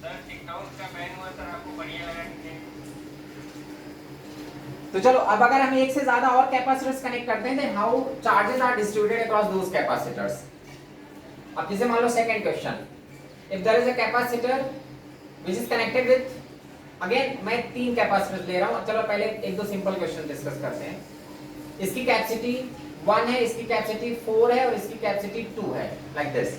Sir TikTok का ban हुआ sir, आपको बढ़िया लगा कि तो चलो अब अगर हम एक से ज्यादा और कैपेसिटर्स कनेक्ट करते हैं then how charges are distributed across those capacitors. अब जैसे मान लो second question, if there is a capacitor which is connected with, again मैं तीन कैपेसिटर्स ले रहा हूं। चलो पहले एक दो सिंपल क्वेश्चन डिस्कस करते हैं। इसकी कैपेसिटी 1 है, इसकी कैपेसिटी 4 है और इसकी कैपेसिटी 2 है, like this.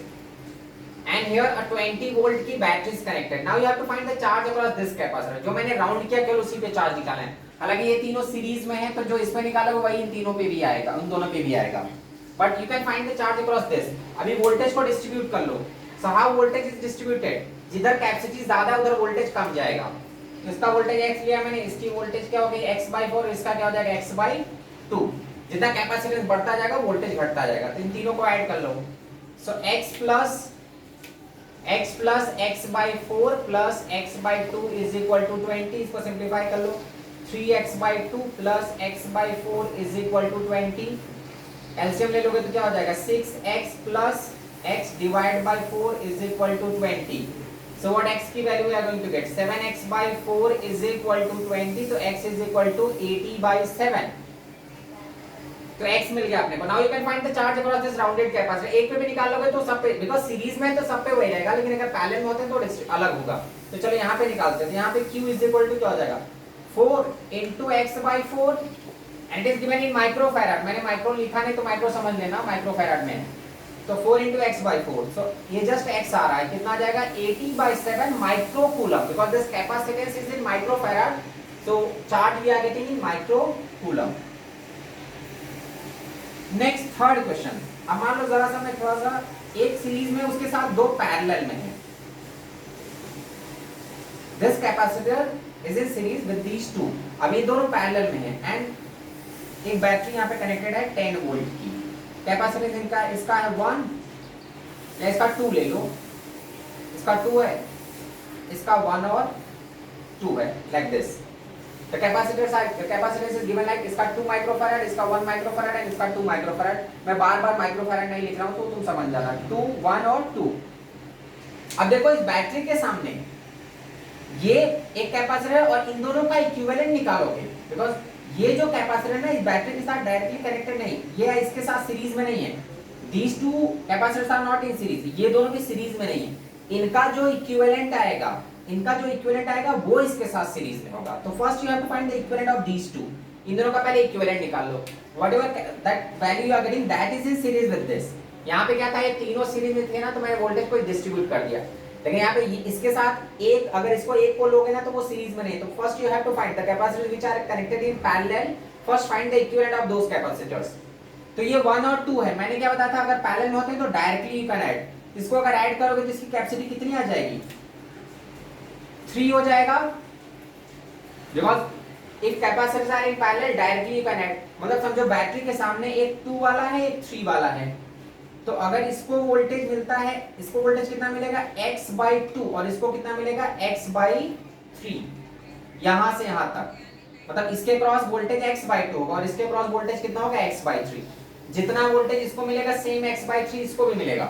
And here a 20 volt की battery is connected. Now you have to find the charge across this capacitor. जो मैंने राउंड किया केवल उसी पे चार्ज निकालना है। हालांकि ये तीनों सीरीज में है तो जो इसमें निकालोगे वही इन तीनों पे भी आएगा, उन दोनों पे भी आएगा। But you can find the charge across this. अभी वोल्टेज को डिस्ट्रीब्यूट कर लो। So how voltage is distributed? जिधर कैपेसिटी ज्यादा उधर वोल्टेज कम जाएगा। तो इसका वोल्टेज x लिया मैंने, इसकी वोल्टेज क्या हो गई x/4, इसका क्या हो जाएगा x/2। जितना कैपेसिटेंस बढ़ता जाएगा वोल्टेज घटता जाएगा। तो इन तीनों को ऐड कर लो। So x plus x/4 plus x/2 is equal to 20। इसको सिंप्लीफाई कर लो। 3x/2 plus x/4 is equal to 20। LCM ले लोगे तो क्या हो जाएगा 6x plus x divided by 4 is equal to 20। So what x की value we are going to get 7x/4 is equal to 20। तो x is equal to 80/7। तो x मिल गया अपने को। Now you can find the charge across this rounded capacitor. एक पे भी निकाल लोगे तो सब पे, बिकॉज़ सीरीज में है तो सब पे वही रहेगा, लेकिन अगर पैरेलल में होते हैं तो अलग होगा। तो चलो यहाँ पे निकालते हैं। तो यहाँ पे q इज इक्वल टू क्या हो जाएगा 4 into x/4 and it is given in microfarad. मैंने माइक्रो लिखा नहीं तो माइक्रो समझ लेना, माइक्रोफैराड में है। तो 4 into x/4, सो ये जस्ट x आ रहा है, कितना आ जाएगा 80/7 microcoulomb, because this capacitance is in microfarad, so charge we are getting in microcoulomb. Next third question. अब मान लो जरा सा मैं थोड़ा सा एक सीरीज में उसके साथ दो पैरेलल में है। This capacitor is in series with these two. अब ये दोनों पैरेलल में है एंड एक बैटरी यहाँ पे कनेक्टेड है 10 वोल्ट की। कैपेसिटेंस इनका इसका है 1 या इसका 2 ले लो, इसका 2 है, इसका 1 और 2 है, like this. The capacitance is given like इसका 2 माइक्रोफैराड, इसका 1 माइक्रोफैराड एंड इसका 2 माइक्रोफैराड। मैं बार-बार माइक्रोफैराड नहीं लिख रहा हूं तो तुम समझ जाना। 2 1 और 2। अब देखो इस बैटरी के सामने ये एक कैपेसिटर है और इन दोनों का इक्विवेलेंट निकालोगे, बिकॉज़ ये जो कैपेसिटर है ना इस बैटरी के साथ डायरेक्टली कनेक्टेड नहीं, ये इसके साथ सीरीज में नहीं है। These two capacitors are not in series। ये दोनों भी सीरीज में नहीं है। इनका जो इक्विवेलेंट आएगा वो इसके साथ सीरीज में होगा। तो first you have to find the equivalent of these two. इन दोनों का पहले इक्विवेलेंट निकाल लो। Whatever that value you are getting that is in series with this. यहां पे क्या था, ये तीनों सीरीज में थे ना, तो मैंने वोल्टेज को डिस्ट्रीब्यूट कर दिया। लेकिन यहां पे इसके साथ एक, अगर इसको एक को लोगे ना तो वो सीरीज में नहीं। तो first you have to find the capacitors which are connected in parallel. First find the equivalent of those capacitors. तो ये 1 और 2 है। मैंने क्या बताया था, अगर पैरेलल में होते हैं तो डायरेक्टली यू कैन ऐड। इसको अगर ऐड करोगे तो इसकी कैपेसिटी कितनी आ जाएगी 3 हो जाएगा, because if capacitors are in parallel directly you can add. मतलब समझो बैटरी के सामने एक 2 वाला है एक 3 वाला है, तो अगर इसको वोल्टेज मिलता है, इसको वोल्टेज कितना मिलेगा x/2 और इसको कितना मिलेगा x/3। यहां से यहां तक मतलब इसके क्रॉस वोल्टेज x/2 होगा और इसके क्रॉस वोल्टेज कितना होगा x/3। जितना वोल्टेज इसको मिलेगा सेम x/3 इसको भी मिलेगा,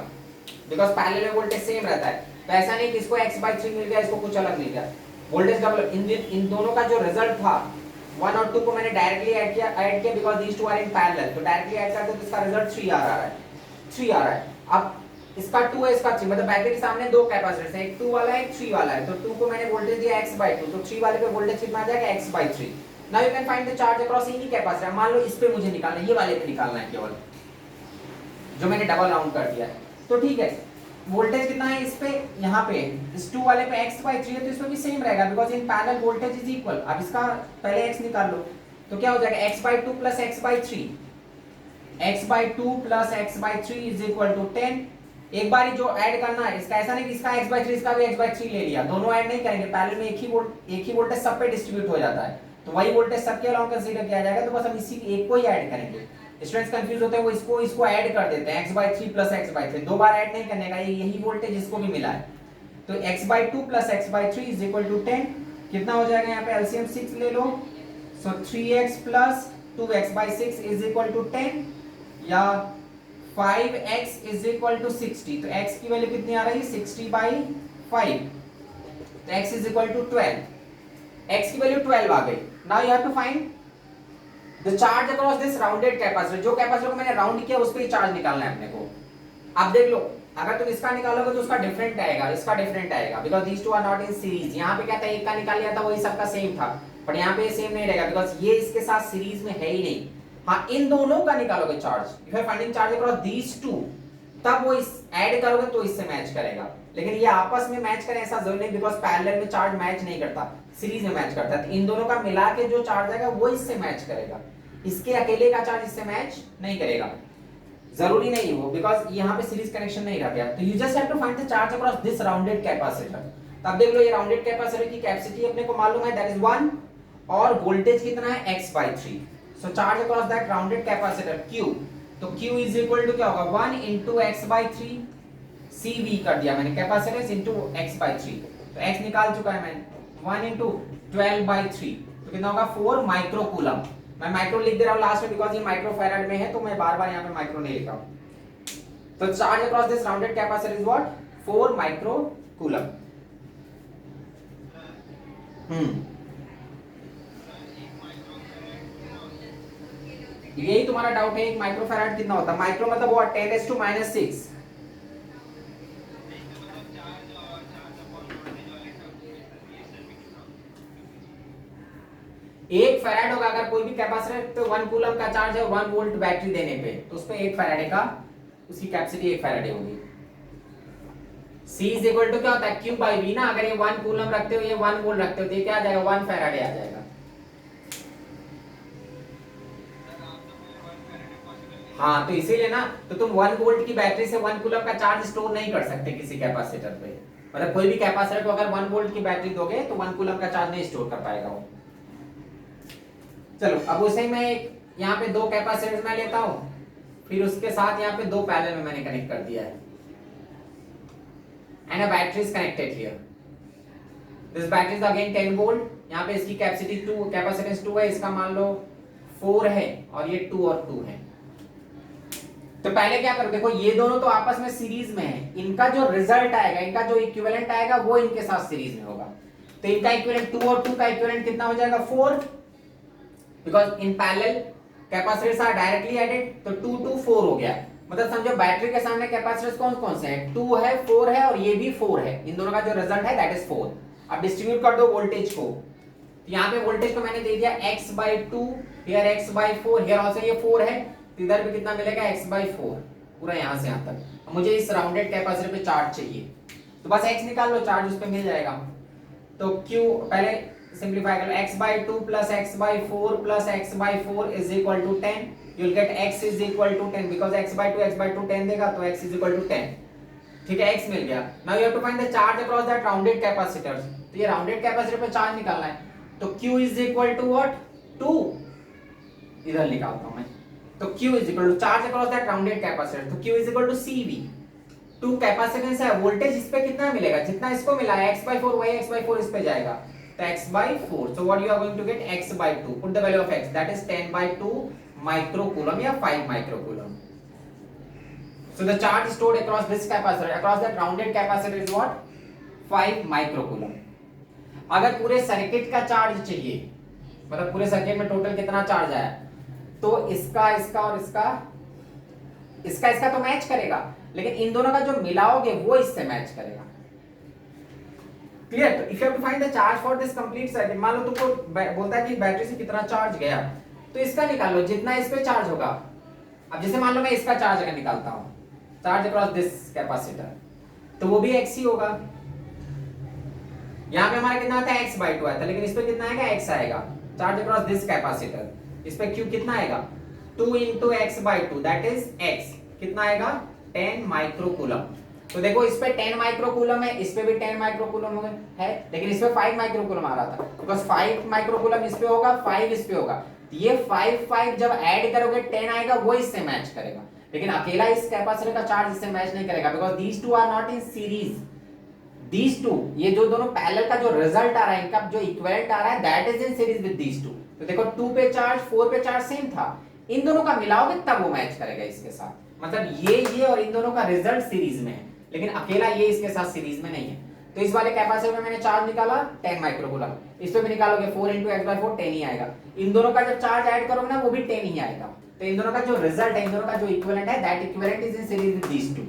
बिकॉज पैरेलल में वोल्टेज सेम रहता है। तो ऐसा नहीं कि इसको x/3 मिल गया इसको कुछ अलग मिल गया, वोल्टेज डबल। इन दोनों का जो रिजल्ट था 1 और 2 को मैंने डायरेक्टली ऐड किया because these two are in parallel. तो डायरेक्टली ऐड करते तो इसका रिजल्ट 3 आ रहा है। अब इसका 2 है इसका 3, मतलब बैटरी के सामने दो कैपेसिटर्स हैं, एक 2 वाला है एक 3 वाला है। तो 2 को मैंने वोल्टेज दिया x/2, तो 3 वाले पे वोल्टेज कितना आ जाएगा x/3। Now you can find the charge across any capacitor. मान लो इस पे मुझे निकालना है, ये वाले पे निकालना है केवल, जो मैंने डबल राउंड कर दिया है। तो ठीक है, वोल्टेज कितना है इस पे, यहाँ पे इस 2 वाले पे x/3 है तो इसमें भी सेम रहेगा because in parallel voltage is equal. अब इसका पहले x निकाल लो तो क्या हो जाएगा x/2 plus x/3। x/2 plus x/3 is equal to 10। एक बार जो ऐड करना है, इसका ऐसा नहीं कि इसका x/3 इसका भी x/3 ले लिया, दोनों ऐड नहीं करेंगे। पैरेलल में एक ही वोल्टेज सब पे डिस्ट्रीब्यूट हो जाता है, तो वही वोल्टेज सबके अलाउ कंसीडर किया जाएगा। तो बस हम इसी एक को ही ऐड करेंगे। स्टूडेंट्स कंफ्यूज होते हैं, वो इसको ऐड कर देते हैं x/3 प्लस x/3, दो बार ऐड नहीं करने का, यही वोल्टेज इसको भी मिला है। तो x/2 plus x/3 is equal to 10। कितना हो जाएगा यहाँ पे एलसीएम 6 ले लो, so 3x plus 2x/6 is equal to 10 या 5x इज इक्वल टू 60। तो x की वैल्यू कितनी आ रही है 60/5। तो x is equal to 12, x की वैल्यू 12 आ गई। Now you have to find the charge across this rounded capacitor. जो कैपेसिटर को मैंने राउंड किया उस पे चार्ज निकालना है अपने को। अब देख लो, अगर तुम इसका निकालोगे तो उसका डिफरेंट आएगा, इसका डिफरेंट आएगा, because these two are not in series. यहाँ पे क्या था, एक का निकाल लिया था वही सबका सेम था, पर यहाँ पे सेम नहीं रहेगा बिकॉज ये इसके साथ सीरीज में है ही नहीं। हाँ, इन दोनों का निकालोगे charge, if you are finding charge across these two, तब वो इस ऐड करोगे तो इससे मैच करेगा। लेकिन ये आपस में मैच करें ऐसा जरूरी नहीं, बिकॉज पैरेलल में चार्ज मैच नहीं करता, सीरीज में मैच करता है। तो इन दोनों का मिला के जो चार्ज आएगा वो इससे मैच करेगा, इसके अकेले का चार्ज इससे मैच नहीं करेगा। जरूरी नहीं वो, बिकॉज यहाँ पे सीरीज कनेक्शन नहीं रह गया। तो you just have to find the charge across this rounded capacitor. तब देख लो, ये राउंडेड कैपेसिटर की कैपेसिटी अपने को मालूम है, दैट इज 1, और वोल्टेज कितना है, x/3। So charge across that rounded capacitor q, तो q इज इक्वल टू क्या होगा, 1 into x/3, cv कर दिया मैंने, कैपेसिटेंस इनटू x/3। तो x निकाल चुका है मैंने, 1 into 12/3, तो कितना होगा, 4 माइक्रो कूलम। मैं माइक्रो लिख दे रहा हूं लास्ट में बिकॉज ये माइक्रो फैराड में है, तो मैं बार बार यहाँ पे माइक्रो नहीं लिखा हूं। तो charge across this rounded capacitor is what, 4 micro coulomb. यही तुम्हारा डाउट है, एक माइक्रो फैराड कितना होता है। माइक्रो मतलब वो 10⁻⁻⁶। एक फैराड होगा, अगर कोई भी कैपेसिटर पे 1 कूलम का चार्ज है 1 वोल्ट बैटरी देने पे, तो उस पे 1 फैराड का, उसकी कैपेसिटी 1 फैराड होगी। C इज इक्वल टू क्या होता है, Q/V ना। अगर ये 1 कूलम रखते हो, ये 1 वोल्ट रखते हो, तो ये क्या आ जाएगा, 1 फैराड आ जाएगा। हाँ, तो इसीलिए ना, तो तुम 1 वोल्ट की बैटरी से 1 कूलम का चार्ज स्टोर नहीं कर सकते किसी कैपेसिटर पे। मतलब कोई भी कैपेसिटर को अगर 1 वोल्ट की बैटरी दोगे तो 1 कूलम का चार्ज नहीं स्टोर कर पाएगा वो। चलो, अब उसे मैं यहाँ पे 2 कैपेसिटर्स मैं लेता हूँ, फिर उसके साथ यहाँ पे 2 पैरेलल में मैंने कनेक्ट कर दिया है, and a battery is connected here. This battery is again 10 volt. यहाँ पे इसकी कैपेसिटी 2, कैपेसिटेंस 2 है, इसका मान लो 4 है, और ये 2 और 2 है। तो पहले क्या करो, देखो ये दोनों तो आपस में सीरीज में है, इनका जो रिजल्ट आएगा, इनका जो इक्विवेलेंट आएगा वो इनके साथ सीरीज में होगा। तो इनका इक्विवेलेंट 2 और 2 का इक्विवेलेंट कितना हो जाएगा, 4, because in parallel capacitors are directly added, तो 2 2 4 हो गया। मतलब समझो बैटरी के सामने कैपेसिटर्स कौन कौन से हैं, 2 है, 4 है, और ये भी 4 है। इन दोनों का जो रिजल्ट है दैट इज 4। अब डिस्ट्रीब्यूट कर दो वोल्टेज को, तो यहाँ पे वोल्टेज को मैंने दे दिया x/2, here x/4, here also ये 4 है, तो इधर भी कितना मिलेगा, x/4, पूरा यहाँ से यहाँ तक। मुझे इस राउंडेड कैपेसिटर पे चार्ज चाहिए, तो बस x निकाल लो, चार्ज उस पे मिल जाएगा। तो q पहले सिंपलीफाई कर लो, x/2 plus x/4 plus x/4 is equal to 10। You will get x is equal to 10, because x/2 10 देगा, तो x इज इक्वल टू 10। ठीक है, x मिल गया। Now you have to find the charge across that rounded capacitor. तो ये rounded capacitor पे charge निकालना है, तो q is equal to what, 2। इधर निकालता हूं मैं, तो q is equal to charge across that rounded capacitor, तो q is equal to cv। 2 capacitance है, वोल्टेज इस पे कितना मिलेगा, जितना इसको मिला है x/4 वही x/4 इस पे जाएगा, तो x/4। so what you are going to get, x/2, put the value of x, that is 10/2 microcoulomb या 5 microcoulomb. So the charge stored across this capacitor, across that rounded capacitor is what, 5 microcoulomb. अगर पूरे circuit का charge चाहिए, मतलब पूरे circuit में total कितना charge आया, तो इसका इसका और इसका तो मैच करेगा, लेकिन इन दोनों का जो मिलाओगे वो इससे मैच करेगा। क्लियर? तो if you have to find the charge for this complete circuit, मान लो तुमको बोलता है कि बैटरी से कितना चार्ज गया, तो इसका निकाल लो जितना इस पे चार्ज होगा। अब जैसे मान लो मैं इसका चार्ज अगर निकालता हूं, चार्ज अक्रॉस दिस कैपेसिटर, तो वो भी x ही होगा। यहां पे हमारा कितना आता है, x/2 आता है, लेकिन इस पे कितना आएगा, x आएगा। चार्ज अक्रॉस दिस कैपेसिटर, इस पे q कितना आएगा, 2 into x/2, that is x, कितना आएगा, 10 माइक्रोकूलम। तो देखो इस पे 10 माइक्रोकूलम है, इस पे भी 10 माइक्रोकूलम है, लेकिन इस पे 5 माइक्रोकूलम आ रहा था, बिकॉज़ 5 माइक्रोकूलम इस पे होगा, 5 इस पे होगा। ये 5 जब ऐड करोगे 10 आएगा, वो इससे मैच करेगा। लेकिन अकेला इस कैपेसिटर का चार्ज इससे मैच नहीं करेगा, because these two are not in series. These two, ये जो दोनों पैरेलल का जो रिजल्ट आ रहा है, इनका जो इक्विवेलेंट आ रहा है, that is in series with these two. तो देखो 2 पे चार्ज, 4 पे चार्ज सेम था, इन दोनों का मिलाओगे तब वो मैच करेगा इसके साथ। मतलब ये और इन दोनों का रिजल्ट सीरीज में है, लेकिन अकेला ये इसके साथ सीरीज में नहीं है। तो इस वाले कैपेसिटर में मैंने चार्ज निकाला 10 माइक्रोकूलम, इस पे भी निकालोगे 4 × x/4 10 ही आएगा। इन दोनों का जब चार्ज ऐड करोगे ना वो भी 10 ही आएगा। तो इन दोनों का जो रिजल्ट है, इन दोनों का जो इक्विवेलेंट है, that equivalent is in series with these two.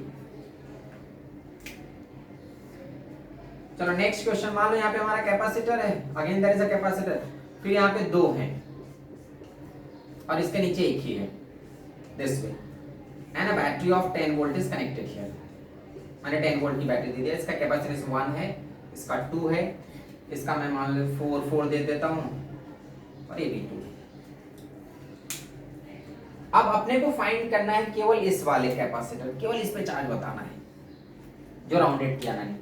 चलो नेक्स्ट क्वेश्चन, मान लो यहाँ पे हमारा कैपेसिटर है, again there is a capacitor, फिर यहाँ पे दो हैं और इसके नीचे एक ही है, this way, and a battery of 10 volt is connected here. मैंने 10 वोल्ट की बैटरी दे दी है, इसका कैपेसिटेंस 1 है, इसका 2 है, इसका मैं मान लो 4 दे देता हूं और ये भी 2। अब अपने को फाइंड करना है केवल इस वाले कैपेसिटर, केवल इस पे चार्ज बताना है जो राउंडेड किया मैंने।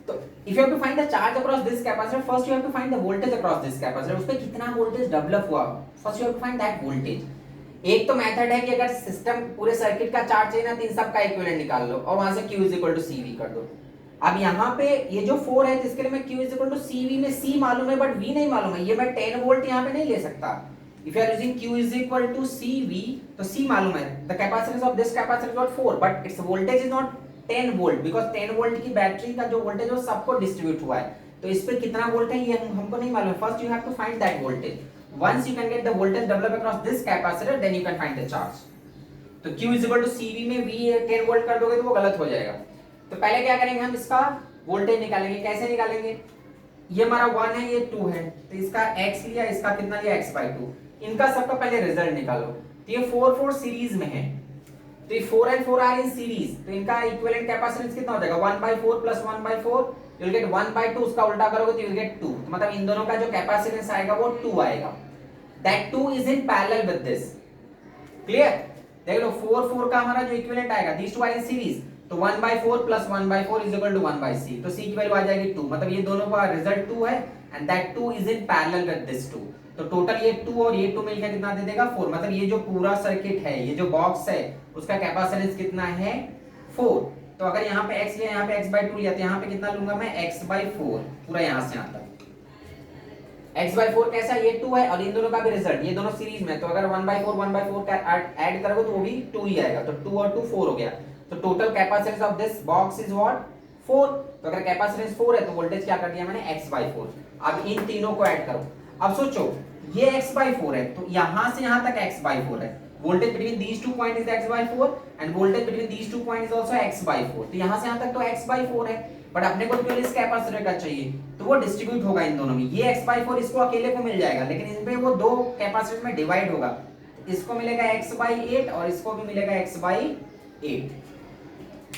तो if you have to find the charge across this capacitor, first you have to find the voltage across this capacitor, उस पे कितना वोल्टेज डेवलप हुआ, first you have to find that voltage. एक तो मेथड है कि अगर सिस्टम पूरे सर्किट का चार्ज चाहिए ना, तो इन सब का इक्विवेलेंट निकाल लो और वहां से Q = CV कर दो। अब यहाँ पे ये जो 4 है, तो इसके लिए मैं Q = CV में C मालूम है बट V नहीं मालूम है, ये मैं 10 वोल्ट यहाँ पे नहीं ले सकता। If you are using Q = CV, तो C मालूम है, the capacitance of this capacitor got 4 but it's voltage is not 10 volt, because 10 volt की बैटरी का जो वोल्टेज है वो सबको डिस्ट्रीब्यूट हुआ है, तो इस पे कितना वोल्ट है ये हमको नहीं मालूम। First you have to find that voltage. Once you can get the voltage developed across this capacitor, then you can find the charge. तो Q = CV में V 10 वोल्ट कर दोगे तो वो गलत हो जाएगा। तो पहले क्या करेंगे, हम इसका वोल्टेज निकालेंगे। कैसे निकालेंगे, ये हमारा 1 है, ये 2 है, तो इसका x लिया, इसका कितना लिया, x/2। इनका सबका पहले रिजल्ट निकालो। तो ये 4 सीरीज में है, तो ये 4 and 4 आर इन सीरीज, तो इनका इक्विवेलेंट कैपेसिटेंस कितना हो जाएगा, 1/4 + 1/4, you will get 1/2, उसका उल्टा करोगे तो you will get 2, तो मतलब इन दोनों का जो कैपेसिटेंस आएगा वो 2 आएगा। that 2 is in parallel with this, clear। देख लो 4 का हमारा जो इक्विवेलेंट आएगा, these two are in series, तो 1/4 + 1/4 = 1/c, तो c की वैल्यू आ जाएगी 2, मतलब ये दोनों का रिजल्ट 2 है and that 2 is in parallel with this 2, तो टोटल ये 2 और ये 2 मिलकर कितना दे देगा, 4। मतलब ये जो पूरा सर्किट है, ये जो बॉक्स है, उसका कैपेसिटेंस कितना है, 4। तो अगर यहाँ पे x लिया, यहाँ पे x/2 लिया, तो यहाँ पे कितना लूंगा मैं, x/4, पूरा यहाँ से यहाँ तक x/4 कैसा, ये 2 है और इन दोनों का भी रिजल्ट, ये दोनों सीरीज में, तो अगर 1/4 का ऐड करोगे तो वो भी 2 ही आएगा, तो 2 और 2 4 हो गया। तो total capacitance of this box is what, 4। तो अगर कैपेसिटेंस 4 है तो वोल्टेज क्या कर दिया मैंने, x/4। अब इन तीनों को ऐड करो। अब सोचो ये x/4 है, तो यहां से यहां तक x/4 है, voltage between these two points is x/4 and voltage between these two points is also x/4, तो यहां से यहां तक तो x/4 है, बट अपने को केवल इस कैपेसिटर का चाहिए, तो वो डिस्ट्रीब्यूट होगा इन दोनों में। ये x/4 इसको अकेले को मिल जाएगा, लेकिन इसमें वो दो कैपेसिटर में डिवाइड होगा, इसको मिलेगा x/8 और इसको भी मिलेगा x/8।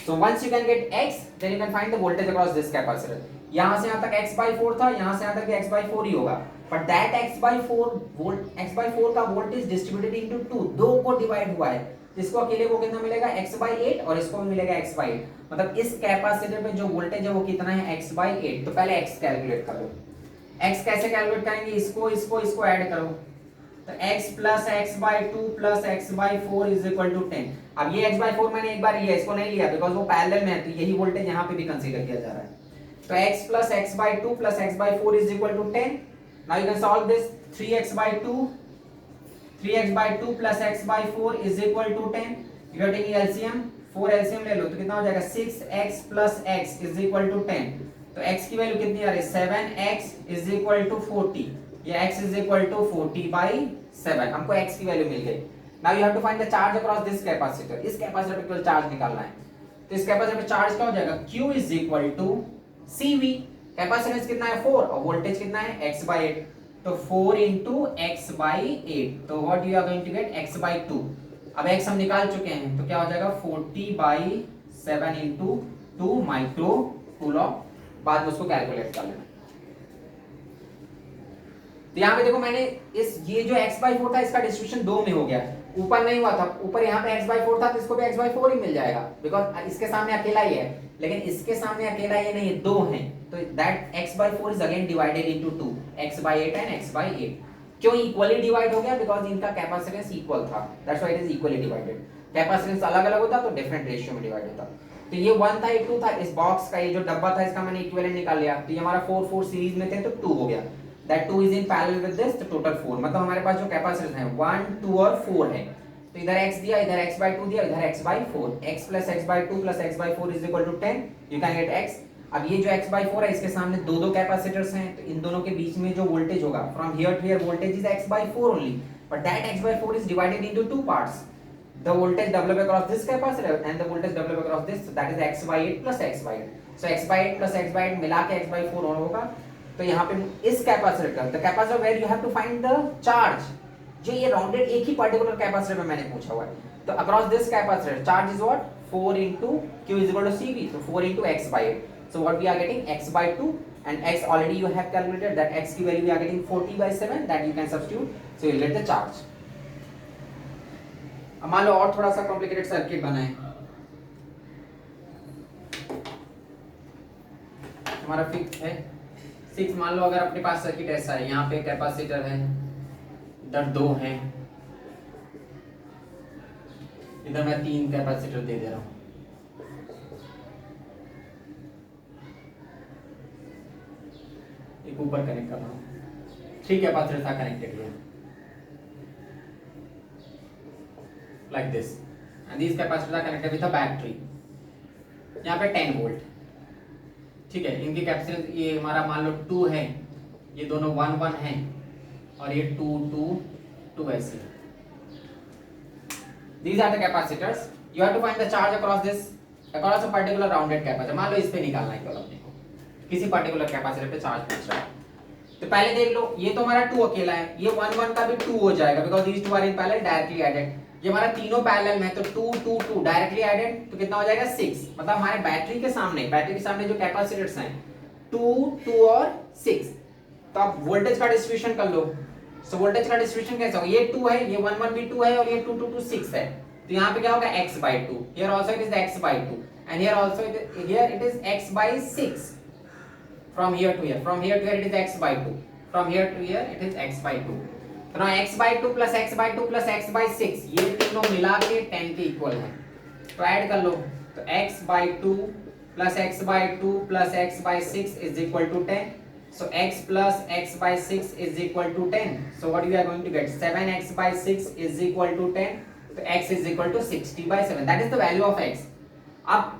So once you can get x, then you can find the voltage across this capacitor. यहाँ से यहाँ तक x/4 था, यहाँ से यहाँ तक भी x/4 ही होगा, but that x/4 का वोल्टेज डिस्ट्रीब्यूटेड इनटू 2, दो को डिवाइड हुआ है, इसको अकेले को कितना मिलेगा, x/8 और इसको भी मिलेगा x/8, मतलब इस कैपेसिटर में जो वोल्टेज है वो कितना है, x/8। तो पहले x कैलकुलेट करो। x कैसे कैलकुलेट करेंगे, इसको ऐड करो, तो x + x/2 + x/4 = 10। अब ये x/4 मैंने एक बार लिया, इसको नहीं लिया बिकॉज़ वो पैरेलल में है, तो यही वोल्टेज यहाँ पे भी कंसीडर किया जा रहा है। तो x + x/2 + x/4 = 10। Now you can solve this, 3x/2 + x/4 = 10। You are taking LCM, 4 LCM ले लो तो कितना हो जाएगा, 6x + x = 10। तो x की वैल्यू कितनी आ रही है, 7x = 40, ये x = 40/7, हमको x की वैल्यू मिल गई। Now you have to find the charge across this capacitor, इस कैपेसिटर पे केवल चार्ज निकालना है, तो इस कैपेसिटर पे चार्ज क्या हो जाएगा, q = CV, कैपेसिटेंस कितना है 4 और वोल्टेज कितना है x/8, तो 4 × x/8, तो what you are going to get, x/2। अब x हम निकाल चुके हैं, तो क्या हो जाएगा, 40/7 × 2 माइक्रो कूलम, बाद में उसको कैलकुलेट कर लेना। तो यहाँ पे देखो मैंने ये जो x/4 था इसका डिस्ट्रीब्यूशन 2 में हो गया, ऊपर नहीं हुआ था, ऊपर यहाँ पे x/4 था तो इसको भी x/4 ही मिल जाएगा, बिकॉज इसके सामने अकेला ही है, लेकिन इसके सामने अकेला ये नहीं है, 2 हैं, तो that x/4 is again divided into 2, x/8 and x/8। क्यों इक्वली डिवाइड हो गया, बिकॉज इनका कैपेसिटेंस इक्वल था, that's why it is equally divided. Capacitance अलग-अलग होता तो डिफरेंट रेशियो में डिवाइड होता। तो ये 1 था, ये 2 था, इस बॉक्स का ये जो डब्बा था इसका मैंने इक्विवेलेंट निकाल लिया, तो ये हमारा 4 सीरीज में थे तो 2 हो गया, that 2 is in parallel with this, तो टोटल 4, मतलब हमारे पास जो कैपेसिटेंस है 1 2 और 4 है, तो इधर x दिया, इधर x by 2 दिया, इधर x by 4, x plus x by 2 plus x by 4 is equal to 10, you can get x। अब ये जो x by 4 है इसके सामने दो कैपेसिटर्स हैं, तो इन दोनों के बीच में जो वोल्टेज होगा from here to here voltage is x by 4 only, but that x by 4 is divided into two parts, the voltage developed across this capacitor and the voltage developed across this, so that is x by 8 plus x by 8, so x by 8 plus x by 8 मिला के x by 4 और होगा। तो यहाँ पे इस capacitor the capacitor where you have to find the charge, जो ये राउंडेड एक ही पर्टिकुलर कैपेसिटर में मैंने पूछा हुआ है, तो across this capacitor charge is what 4 into q is equal to cv, so 4 into x by 8, so what we are getting x by 2 and x already you have calculated that x की value we are getting 40 by 7, that you can substitute, so you get the charge। अब मान लो और थोड़ा सा complicated circuit बनाए, हमारा fix है 6, मान लो अगर अपने पास सर्किट ऐसा है, यहाँ पे कैपेसिटर है, इधर 2 हैं, इधर मैं 3 कैपेसिटर दे रहा हूं, एक ऊपर कनेक्ट कर रहा हूं, 3 capacitors are connected here like this and these capacitors are connected with a battery, यहाँ पे 10 वोल्ट, ठीक है। इनकी कैपेसिटेंस ये हमारा मान लो 2 है, ये दोनों 1 1 हैं और ये 2 2 2 ऐसे। These are the capacitors. You have to find the charge across this, across a particular rounded capacitor। मान लो इस पे निकालना है केवल अपने को, किसी पर्टिकुलर कैपेसिटर पे चार्ज पूछ रहा है, तो पहले देख लो ये तो हमारा 2 अकेला है, ये 1 1 का भी 2 हो जाएगा because these two are in parallel directly added। ये हमारा तीनों पैरेलल में है तो 2 2 2 डायरेक्टली एडेड, तो कितना हो जाएगा 6, मतलब हमारे बैटरी के सामने जो कैपेसिटर्स हैं 2 2 और 6, तो आप वोल्टेज का डिस्ट्रीब्यूशन कर लो। सो वोल्टेज का डिस्ट्रीब्यूशन कैसा होगा, ये 2 है, ये 1 1 भी 2 है और ये 2 2 2 6 है, तो यहाँ पे क्या होगा x by 2, here also it is x by 2 and here also it is x by 6, from here to here it is x by 2, from here to here it is x by 2, तो now x by 2 plus x by 2 plus x by 6 ये तीनों मिला के 10 के equal है, तो add कर लो, तो x by 2 plus x by 2 plus x by 6 is equal to 10, so x plus x by 6 is equal to 10, so what we are going to get 7x by 6 is equal to 10, so x is equal to 60 by 7, that is the value of x। अब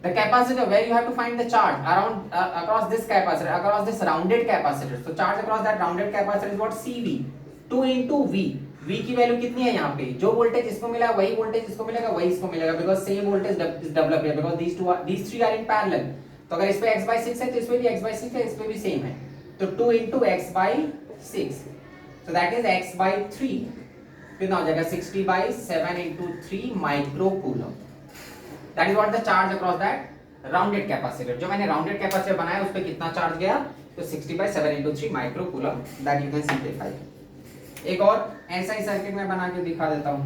the capacitor where you have to find the charge around across this capacitor, across this rounded capacitor, so charge across that rounded capacitor is what cv, 2 into v, v की value कितनी है यहाँ पे, जो voltage इसको मिला वही voltage इसको मिलेगा, वही इसको मिलेगा because same voltage is developed here because these three are in parallel, तो अगर इस पे x by 6 है तो इस पे भी x by 6 है, इस पे भी सेम है, तो 2 into x by 6, so that is x by 3, कितना हो जाएगा 60 by 7 into 3 micro coulomb, that is what the charge across that rounded capacitor, जो मैंने rounded capacitor बनाया उस पे कितना चार्ज गया, तो 60 by 7 into 3 micro coulomb, that you can simplify। एक और ऐसा ही सर्किट मैं बना के दिखा देता हूँ,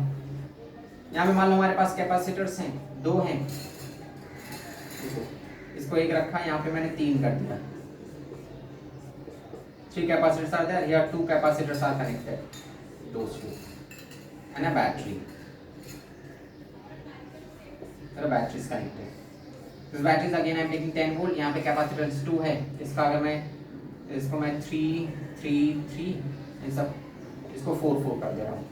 यहाँ पे मान लो हमारे पास कैपेसिटर्स हैं, 2 हैं, इसको एक रखा, यहाँ पे मैंने 3 कर दिया, 3 capacitors are there, here 2 capacitors are connected, those two, and a battery, so the battery is connected, this battery is again I am taking 10 volt, यहाँ पे capacitance 2 है, इसका अगर मैं इसको मैं 3 3 3 इन सब इसको 4 4 कर दे रहा हूँ,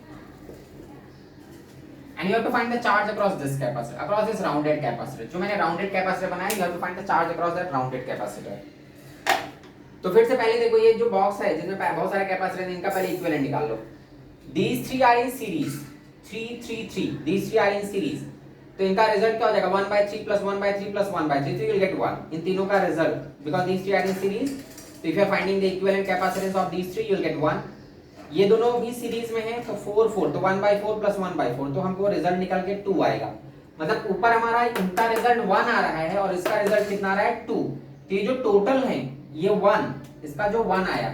and you have to find the charge across this capacitor, across this rounded capacitor, जो मैंने rounded capacitor बनाया, you have to find the charge across that rounded capacitor। तो फिर से पहले देखो ये जो बॉक्स है जिसमें बहुत सारे कैपेसिटर हैं, इनका पहले इक्विवेलेंट निकाल लो, these three are in series, 3 3 3, these three are in series, तो इनका रिजल्ट क्या हो जाएगा 1 by 3 plus 1 by 3 plus 1 by 3, so you will get 1, इन तीनों का result because these three are in series, so if you are finding the equivalent capacitance of these three you will get 1, ये दोनों भी series में हैं तो 4 4, तो 1 by 4 plus 1 by 4, तो हमको रिजल्ट निकल के 2 आएगा, मतलब ऊपर हमारा इनका रिजल्ट 1 आ रहा है और इसका रिजल्ट कितना आ रहा है 2, तो ये जो टोटल है ये 1, इसका जो 1 आया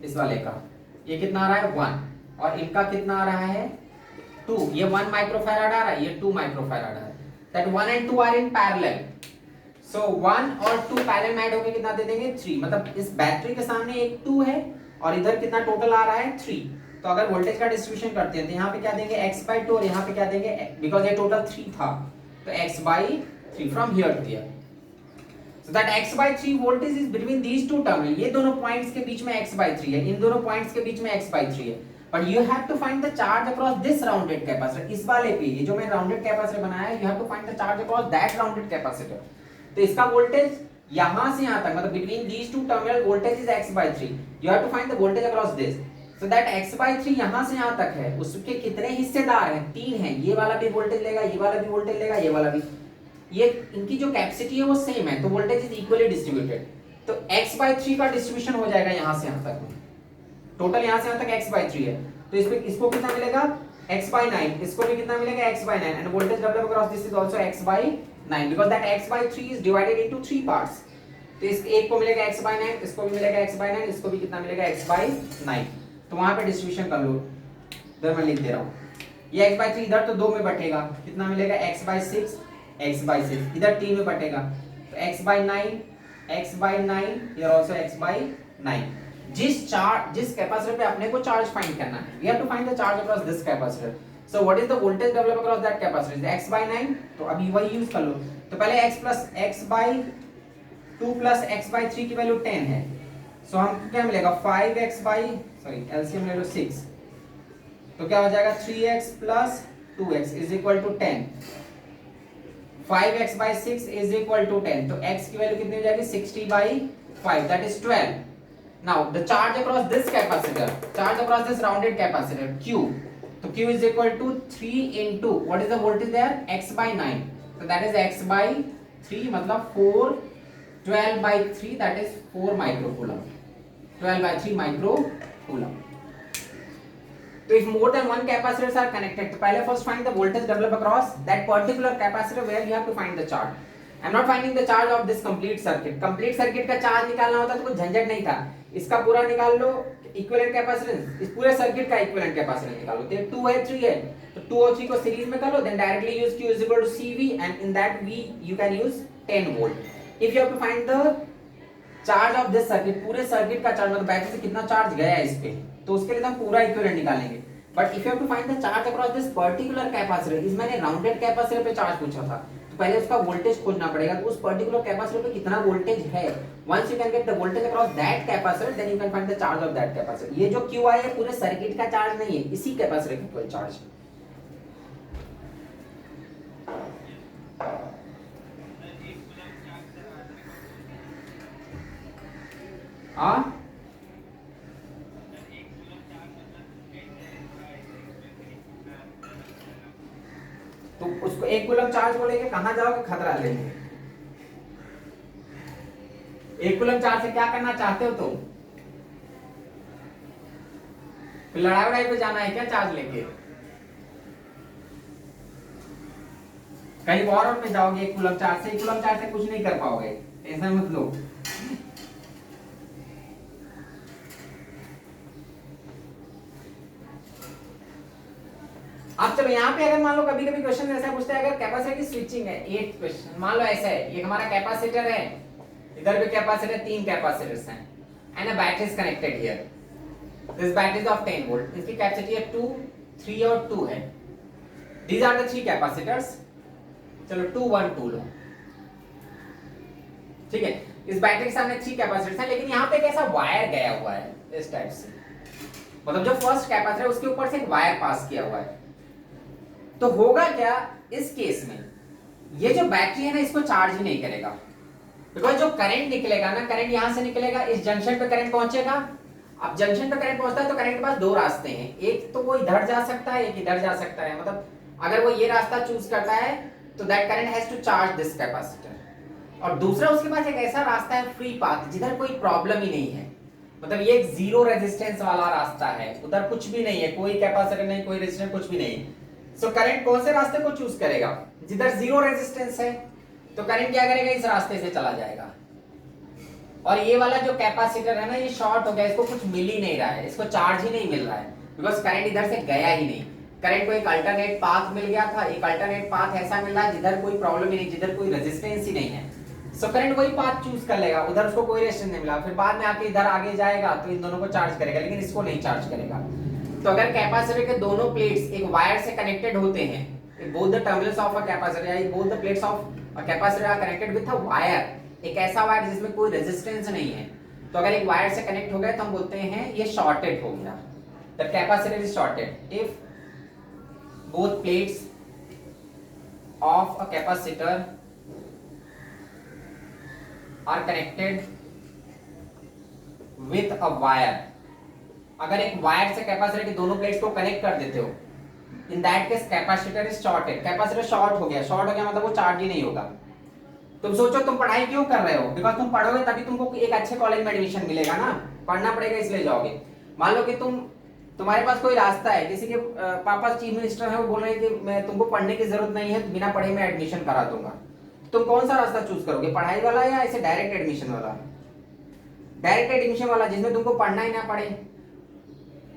इस वाले का ये कितना आ रहा है 1 और इनका कितना आ रहा है 2, ये 1 माइक्रोफैराड आ रहा है, ये 2 माइक्रोफैराड आ रहा है, that 1 and 2 are in parallel, so 1 और 2 पैरेलल में ऐड होके कितना दे देंगे 3, मतलब इस बैटरी के सामने एक 2 है और इधर कितना टोटल आ रहा है 3, तो अगर वोल्टेज का डिस्ट्रीब्यूशन करते हैं तो यहाँ पे क्या देंगे x by 2 और यहाँ पे क्या देंगे, बिकॉज ये टोटल 3 था तो x by 3 from here to here, so that x by 3 voltage is between these two terminal, ये दोनों पॉइंट्स के बीच में x by 3 है, इन दोनों पॉइंट्स के बीच में x by 3 है, but you have to find the charge across this rounded capacitor, इस वाले पे, ये जो मैं राउंडेड कैपेसिटर बनाया है, you have to find the charge across that rounded capacitor. तो इसका वोल्टेज यहां से यहां तक, मतलब between these two terminal voltage is x/3, you have to find the voltage across this. So that x/3 यहां से यहां तक है, उसके कितने हिस्सेदार हैं, 3 हैं, ये वाला भी वोल्टेज लेगा, ये वाला भी वोल्टेज लेगा, ये वाला भी, ये इनकी जो कैपेसिटी है वो सेम है, तो वोल्टेज इज इक्वली डिस्ट्रीब्यूटेड। तो x/3 का डिस्ट्रीब्यूशन हो जाएगा यहां से यहां तक, टोटल यहां से यहां तक x/3 है, तो इसमें इसको कितना मिलेगा x/9, इसको भी कितना मिलेगा x/9, end voltage develop across this is also x/9 because that x/3 is divided into 3 parts. तो इस एक को मिलेगा x/9, इसको भी मिलेगा x/9, इसको भी कितना मिलेगा x/9। तो वहां पे डिस्ट्रीब्यूशन कर लो, इधर मैं लिख दे रहा हूं, ये x/3 इधर तो 2 में बटेगा, कितना मिलेगा x/6, x/6 इधर 3 में बटेगा, तो x/9, इधर आल्सो x/9। जिस कैपेसिटर पे अपने को चार्ज फाइंड करना है, we have to find the charge across this capacitor. So what is the voltage develop across that capacitor, x/9, तो अभी वही यूज कर लो। तो पहले x प्लस x/3 की वैल्यू 10 है, सो हमको क्या मिलेगा एलसीएम ले लो 6, तो क्या हो जाएगा 3x plus 2x is equal to 10, 5x/6 is equal to 10, तो x की वैल्यू कितनी हो जाएगी 60/5, that is 12। Now the charge across this capacitor, charge across this rounded capacitor q, तो q is equal to 3 into what is the voltage there x/9, तो that is x/3 मतलब 4, 12/3 that is 4 microcoulomb, 12/3 microcoulomb. तो if more than one capacitors are connected, तो पहले first find the voltage develop across that particular capacitor where you have to find the charge. I'm not finding the charge of this complete circuit. Complete circuit का charge निकालना होता तो कुछ झंझट नहीं था, इसका पूरा निकाल लो इक्विवेलेंट कैपेसिटेंस, इस पूरे सर्किट का इक्विवेलेंट कैपेसिटेंस निकालो, तो 2 है 3 है, तो 2 और 3 को सीरीज में कर लो, then directly use Q is equal to CV and in that V you can use 10 volt. If you have to find the charge of this circuit, पूरे सर्किट का चार्ज मतलब बैटरी से कितना चार्ज गया है इस पे, तो उसके लिए हम पूरा इक्विवेलेंट निकालेंगे। But if you have to find the charge across this particular capacitor, इस मैंने राउंडेड कैपेसिटर पे चार्ज पूछा था, तो पहले उसका वोल्टेज खोजना पड़ेगा, तो उस पर्टिकुलर कैपेसिटर पे कितना वोल्टेज है। Once you can get the voltage across that capacitor, then you can find the charge of that capacitor. ये जो QI है पूरे सर्किट का चार्ज नहीं है, इसी कैपेसिटर का कोई चार्ज। हाँ तो उसको 1 कूलम चार्ज को लेके कहां जाओगे, खतरा लेंगे। 1 कूलम चार्ज से क्या करना चाहते हो तुम, तो लड़ाई पे जाना है क्या चार्ज लेके, कहीं वॉर में जाओगे 1 कूलम चार्ज से, 1 कूलम चार्ज से कुछ नहीं कर पाओगे, टेंशन मत लो। अब चलो यहाँ पे अगर मान लो कभी कभी क्वेश्चन ऐसा पूछता है, अगर कैपेसिटर की स्विचिंग है, 8 क्वेश्चन मान लो ऐसा है, ये हमारा कैपेसिटर है, इधर भी कैपेसिटर, 3 कैपेसिटर्स हैं and a battery is connected here, this battery is of 10 volt, इसकी कैपेसिटी है 2, 3 और 2 है, दीज आर द 3 कैपेसिटर्स। चलो 2 1 2 लो, ठीक है, इस बैटरी के सामने 3 कैपेसिटर्स हैं, लेकिन यहाँ पे कैसा वायर गया हुआ है इस टाइप से, मतलब जो फर्स्ट कैपेसिटर है उसके ऊपर से एक वायर पास किया हुआ है, तो होगा क्या इस केस में, ये जो बैटरी है ना इसको चार्ज ही नहीं करेगा, बिकॉज जो करंट निकलेगा ना, करंट यहां से निकलेगा, इस जंक्शन पे करंट पहुंचेगा। अब जंक्शन पे करंट पहुंचता है तो करंट के पास 2 रास्ते हैं, एक तो वो इधर जा सकता है, एक इधर जा सकता है, मतलब अगर वो ये रास्ता चूज करता है तो that current has to charge this capacitor, और दूसरा उसके पास एक ऐसा रास्ता है फ्री पाथ जिधर कोई प्रॉब्लम ही नहीं है, मतलब ये एक जीरो रेजिस्टेंस वाला रास्ता है, उधर कुछ भी नहीं है, कोई कैपेसिटर नहीं, कोई रेजिस्टेंस कुछ भी नहीं। सो करंट कौन से रास्ते को चूज करेगा, जिधर जीरो रेजिस्टेंस है, तो करंट क्या करेगा इस रास्ते से चला जाएगा। और ये वाला जो कैपेसिटर है ना ये शॉर्ट हो गया, इसको कुछ मिल ही नहीं रहा है, इसको चार्ज ही नहीं मिल रहा है, बिकॉज करंट इधर से गया ही नहीं, करंट को एक अल्टरनेट पाथ मिल गया था, एक अल्टरनेट पाथ ऐसा मिल रहा है जिधर कोई प्रॉब्लम ही नहीं, जिधर कोई रेजिस्टेंस ही नहीं है, सो करंट वही पाथ चूज कर लेगा, उधर उसको कोई रेजिस्टेंस नहीं मिला, फिर बाद में आके इधर आगे जाएगा तो इन दोनों को चार्ज करेगा, लेकिन इसको नहीं चार्ज करेगा। तो अगर कैपेसिटर के दोनों प्लेट्स एक वायर से कनेक्टेड होते हैं, both the terminals of a capacitor या both the plates of a capacitor are connected with a wire, एक ऐसा वायर जिसमें कोई रेजिस्टेंस नहीं है, तो अगर एक वायर से कनेक्ट हो गया तो हम बोलते हैं ये शॉर्टेड हो गया, the capacitor is shorted if both plates of a capacitor are connected with a wire. अगर एक वायर से कैपेसिटर की दोनों प्लेट्स को कनेक्ट कर देते हो, in that case capacitor is shorted. Capacitor short हो गया मतलब वो चार्ज ही नहीं होगा। तुम सोचो तुम पढ़ाई क्यों कर रहे हो, बिकॉज तुम पढ़ोगे तभी तुमको एक अच्छे कॉलेज में एडमिशन मिलेगा ना, पढ़ना पड़ेगा इसलिए जाओगे। मान लो कि तुम्हारे पास कोई रास्ता है, किसी के पापा चीफ मिनिस्टर है, वो बोल रहे हैं कि मैं तुमको पढ़ने की जरूरत नहीं है, बिना पढ़े मैं एडमिशन करा दूंगा, तुम कौन सा रास्ता चूज करोगे, पढ़ाई वाला या ऐसे डायरेक्ट एडमिशन वाला? डायरेक्ट एडमिशन वाला, जिसमें तुमको पढ़ना ही ना पड़े।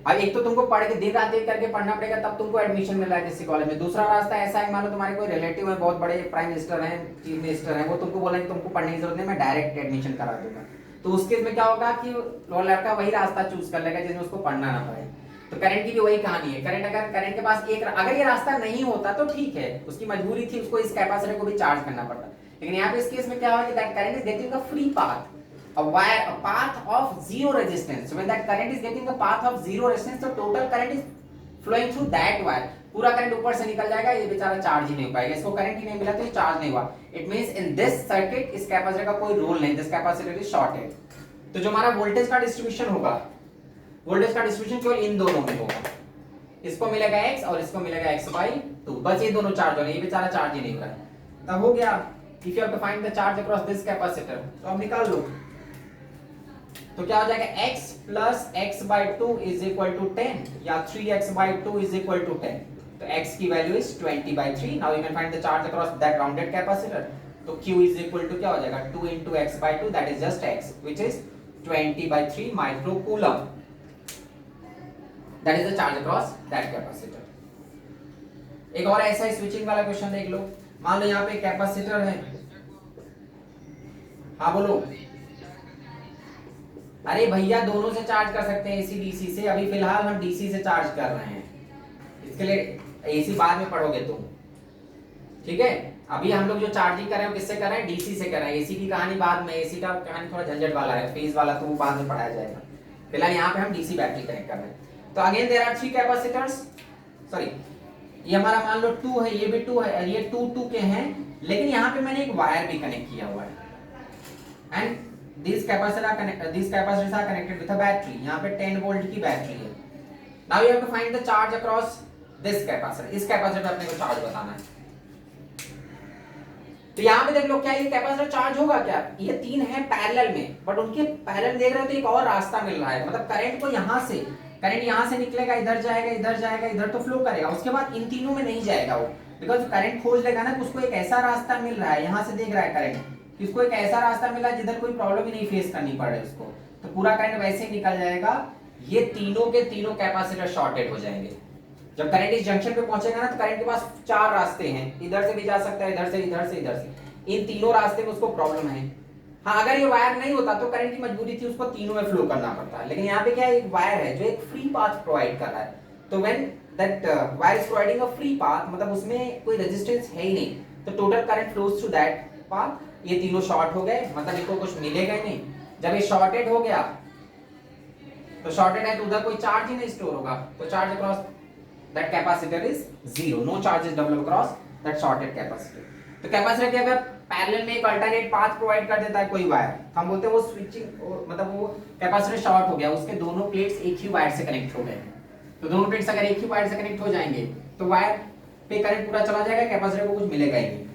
अब एक तो तुमको पढ़ के दिन रात एक करके पढ़ना पड़ेगा तब तुमको एडमिशन मिल रहा है किसी कॉलेज में। दूसरा रास्ता ऐसा है, मान लो तुम्हारे कोई रिलेटिव है, बहुत बड़े प्राइम मिनिस्टर हैं, चीफ मिनिस्टर हैं, वो तुमको बोला कि तुमको पढ़ने की जरूरत नहीं, मैं डायरेक्ट एडमिशन करा दूंगा। तो उसके में क्या होगा कि वो लड़का वही रास्ता चूज कर लेगा जिसमें उसको पढ़ना ना पड़े। तो करंट की भी वही कहानी है। करंट के पास अगर ये रास्ता नहीं होता तो ठीक है, उसकी मजबूरी थी, उसको इस कैपेसिटर को भी चार्ज करना पड़ता। लेकिन यहाँ पे इस केस में क्या होगा कि that current is getting a free path, a path of zero resistance. So when that current is getting a path of zero resistance, the total current is flowing through that wire. पूरा current ऊपर से निकल जाएगा, ये बेचारा charge ही नहीं हो पाएगा, इसको करंट ही नहीं मिला तो ये चार्ज नहीं हुआ। It means in this circuit इस कैपेसिटर का कोई रोल नहीं, दिस कैपेसिटर इज शॉर्टेड। तो जो हमारा वोल्टेज का डिस्ट्रीब्यूशन होगा, वोल्टेज का डिस्ट्रीब्यूशन केवल इन दोनों में होगा, इसको मिलेगा x और इसको मिलेगा x/2, बस ये दोनों चार्ज हो रहे हैं, ये बेचारा चार्ज ही नहीं हो रहा है। तब हो गया, if you have to find the charge across this capacitor, तो अब निकाल लो। तो क्या हो जाएगा, x plus x/2 is equal to 10 या 3x/2 इज इक्वल टू 10। तो x की value is 20/3। Now you can find the charge across that rounded capacitor. तो q इज इक्वल टू क्या हो जाएगा, 2 into x/2, that is just x, which is 20/3 micro coulomb. That is the charge across that capacitor. एक और ऐसा ही switching वाला question देख लो। मान लो यहाँ पे कैपेसिटर है, हाँ बोलो। अरे भैया दोनों से चार्ज कर सकते हैं, एसी डीसी से। अभी फिलहाल हम डीसी से चार्ज कर रहे हैं, इसके लिए एसी बाद में पढ़ोगे तुम, ठीक है। अभी हम लोग जो चार्जिंग कर रहे हैं किससे कर रहे हैं, डीसी से कर रहे हैं। एसी की कहानी बाद में, एसी का कहानी थोड़ा झंझट वाला है, फेज वाला, तो वो बाद में पढ़ाया जाएगा। फिलहाल यहाँ पे हम डीसी बैटरी कनेक्ट कर रहे हैं। तो again there are 3 capacitors, sorry ये हमारा मान लो 2 है, ये भी 2 है, ये 2 के हैं, लेकिन यहाँ पे मैंने एक वायर भी कनेक्ट किया हुआ है। And these capacitors are connected with a battery. यहाँ पे 10 वोल्ट की बैटरी है। Now you have to find the charge across this capacitor. इस कैपेसिटर पे अपने को चार्ज बताना है। तो यहाँ पे देख लो, क्या ये कैपेसिटर चार्ज होगा क्या? ये 3 है पैरेलल में, बट उनके पैरेलल देख रहे हो तो एक और रास्ता मिल रहा है, मतलब करंट को करंट यहाँ से निकलेगा, इधर जाएगा, इधर जाएगा, इधर तो फ्लो करेगा, उसके बाद इन तीनों में नहीं जाएगा वो, बिकॉज करंट खोज लेगा ना, तो उसको एक ऐसा रास्ता मिल रहा है, यहाँ से देख रहा है करंट, इसको एक ऐसा रास्ता मिला जिधर कोई प्रॉब्लम ही नहीं फेस करनी पड़े उसको, तो पूरा करंट वैसे ही निकल जाएगा। ये तीनों के तीनों कैपेसिटर शॉर्टेड हो जाएंगे। जब करंट इस जंक्शन पे पहुंचेगा ना, तो करंट के पास 4 रास्ते हैं, इधर से भी जा सकता है, इधर से, इधर से, इधर से। इन तीनों रास्ते में उसको प्रॉब्लम है। हाँ, अगर ये वायर नहीं होता तो करंट की मजबूरी थी, उसको तीनों में फ्लो करना पड़ता है। लेकिन यहाँ पे क्या है, एक वायर है जो एक फ्री पाथ प्रोवाइड कर रहा है। तो when that wire is providing a free path, मतलब उसमें कोई रेजिस्टेंस है ही नहीं, तो total current flows through that path. ये तीनों शॉर्ट हो गए, मतलब इनको कुछ मिलेगा ही नहीं। जब ये शॉर्टेड हो गया, तो शॉर्टेड है तो उधर कोई चार्ज ही नहीं स्टोर होगा, तो charge across that capacitor is 0, no charge is develop across that shorted capacitor. तो कैपेसिटर के अगर पैरेलल में एक अल्टरनेट पाथ प्रोवाइड कर देता है कोई वायर, हम बोलते हैं वो स्विचिंग, मतलब वो कैपेसिटर शॉर्ट हो गया, उसके दोनों प्लेट्स एक ही वायर से कनेक्ट हो गए। तो दोनों प्लेट्स अगर एक ही वायर से कनेक्ट हो जाएंगे तो वायर पे करंट पूरा चला जाएगा, कैपेसिटर को कुछ मिलेगा ही नहीं।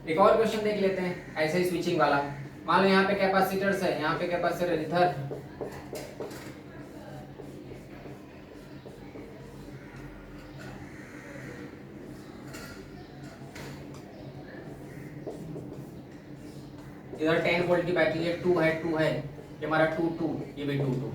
एक और क्वेश्चन देख लेते हैं ऐसे ही स्विचिंग वाला। मान लो यहाँ पे कैपेसिटर्स है, यहाँ पे कैपेसिटर इधर, इधर 10 वोल्ट की बैटरी है, 2 है, 2 है, ये हमारा 2, ये भी 2।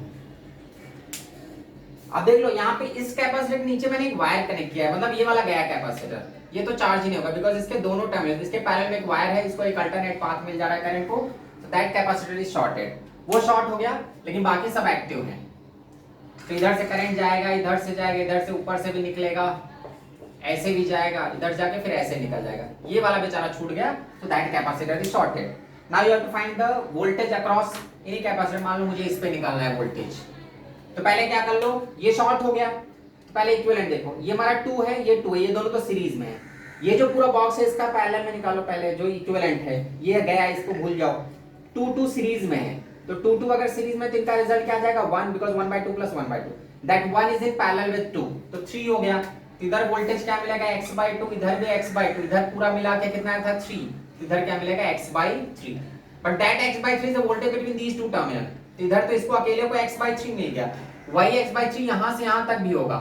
अब देख लो यहाँ पे इस कैपेसिटर के नीचे मैंने एक वायर कनेक्ट किया है, मतलब ये वाला गया कैपेसिटर, ये तो चार्ज ही नहीं होगा, बिकॉज इसके दोनों टर्मिनल, इसके पैरेलल में एक वायर है, इसको एक अल्टरनेट पाथ मिल जा रहा है करंट को, तो दैट कैपेसिटर इज शॉर्टेड। वो शॉर्ट हो गया, लेकिन बाकी सब एक्टिव हैं। तो इधर से करंट जाएगा, इधर से जाएगा, इधर से ऊपर से भी निकलेगा, ऐसे भी जाएगा, इधर जाके फिर ऐसे निकल जाएगा, ये वाला बेचारा छूट गया, तो that capacitor is shorted. Now you have to find the voltage across any capacitor. मान लो मुझे इस पे निकालना है वोल्टेज, तो पहले क्या कर लो, ये शॉर्ट हो गया, तो पहले इक्विवेलेंट देखो, ये हमारा 2 है, ये 2 है, ये दोनों तो सीरीज में है। ये जो पूरा बॉक्स है इसका पैरेलल में निकालो, पहले जो इक्विवेलेंट है ये गया, इसको भूल जाओ। 2 सीरीज में है, तो 2 अगर सीरीज में, तो इनका रिजल्ट क्या आ जाएगा 1, because 1/2 + 1/2, that 1 is in parallel with 2, तो 3 हो गया। तो इधर वोल्टेज क्या मिलेगा x/2, इधर भी x/2, इधर पूरा मिला के कितना था 3, इधर क्या मिलेगा x/3, but that x/3 is the voltage between these two terminal. तो इधर तो इसको अकेले को x/3 मिल गया, वही x/3 यहां से यहां तक भी होगा,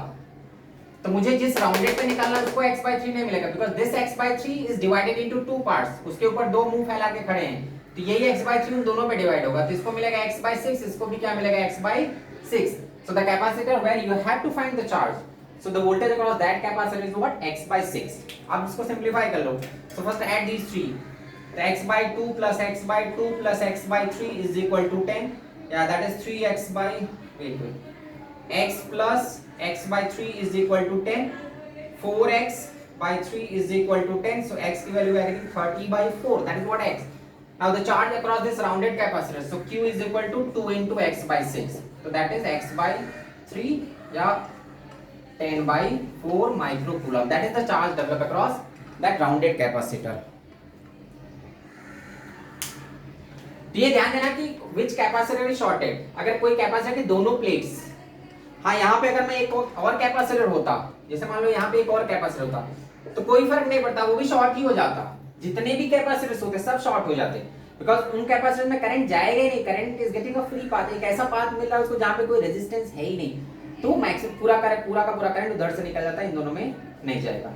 तो मुझे जिस राउंडेड पे निकालना है उसको x/3 नहीं मिलेगा, because this x/3 is divided into 2 parts, उसके ऊपर दो मुंह फैला के खड़े हैं, तो यही x/3 उन दोनों पे डिवाइड होगा, तो इसको मिलेगा x/6, इसको भी क्या मिलेगा x/6। So the capacitor where you have to find the charge, so the voltage across that capacitor is what x/6। अब इसको सिंपलीफाई कर लो, सो फर्स्ट ऐड दीस 3, तो x/2 + x/2 + x/3 is equal to 10, या that is 3x by x plus x/3 is equal to 10, 4x/3 is equal to 10, so x की value आएगी 30/4, that is what x. Now the charge across this rounded capacitor, so q is equal to 2 into x/6, so that is x/3 या 10/4 microcoulomb, that is the charge developed across that rounded capacitor. तो ये ध्यान देना कि which capacitor is shorted, अगर कोई capacitor की दोनों प्लेट्स, हाँ यहाँ पे अगर मैं एक और कैपेसिटर होता, जैसे मान लो यहाँ पे एक और कैपेसिटर होता, तो कोई फर्क नहीं पड़ता, वो भी शॉर्ट ही हो जाता, जितने भी कैपेसिटर्स होते सब शॉर्ट हो जाते, बिकॉज उन कैपेसिटर में करंट जाएगा ही नहीं, current is getting a free path, एक ऐसा पाथ मिल रहा है उसको जहाँ पे कोई रेजिस्टेंस है ही नहीं, तो मैक्सिमम पूरा का पूरा करंट उधर से निकल जाता है, इन दोनों में नहीं जाएगा।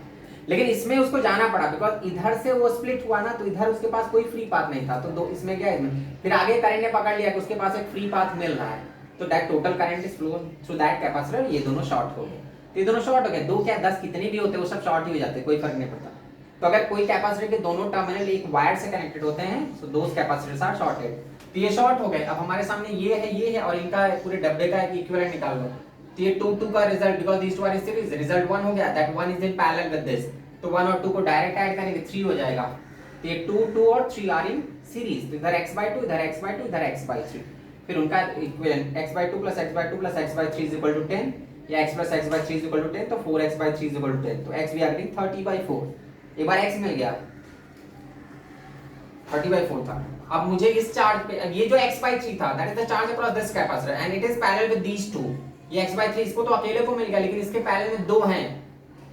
लेकिन इसमें उसको जाना पड़ा, बिकॉज इधर से वो स्प्लिट हुआ ना, तो इधर उसके पास कोई फ्री पाथ नहीं था, तो दो इसमें क्या है, फिर आगे करंट ने पकड़ लिया कि उसके पास एक फ्री पाथ मिल रहा है, तो that total current is flow through that capacitor, ये दोनों शॉर्ट हो गए, तो ये दोनों शॉर्ट हो गए, 2 क्या 10 कितने भी होते हैं वो सब शॉर्ट ही हो जाते हैं, कोई फर्क नहीं पड़ता। तो अगर कोई कैपेसिटर के दोनों टर्मिनल एक वायर से कनेक्टेड होते हैं, सो दोस कैपेसिटर्स आर शॉर्टेड, तो ये शॉर्ट हो गए। अब हमारे सामने ये है और इनका पूरे डब्बे का एक इक्विवेलेंट निकाल लो, तो ये 2 का result, because these two are series, result 1 हो गया, that 1 is in parallel with this, तो 1 और 2 को डायरेक्ट ऐड करेंगे 3 हो जाएगा, तो ये 2 और 3 आर इन सीरीज, तो इधर x/2 इधर x/2 इधर x/3, फिर उनका equivalent x/2 + x/2 + x/3 is equal to 10, या x + x/3 is equal to 10, तो 4x/3 इज इक्वल टू 10, तो x वी आर गेटिंग 30/4, एक बार x मिल गया 30/4 था। अब मुझे इस चार्ज पे, अब ये जो x/3 था, that is the charge across this capacitor and it is parallel with these two, ये x/3 इसको तो अकेले को मिल गया, लेकिन इसके पैरेलल में 2 हैं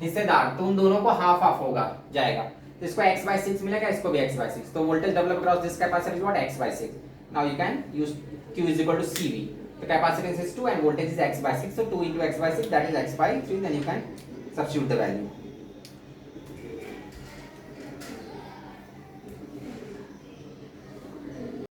हिस्सेदार, तो उन दोनों को हाफ हाफ होगा जाएगा, तो इसको x/6 मिलेगा, इसको भी x/6, तो voltage develop across this capacitor is what x/6। Now you can use q is equal to cv, the capacitance is 2 and voltage is x/6, so 2 into x/6, that is x/3, then you can substitute the value.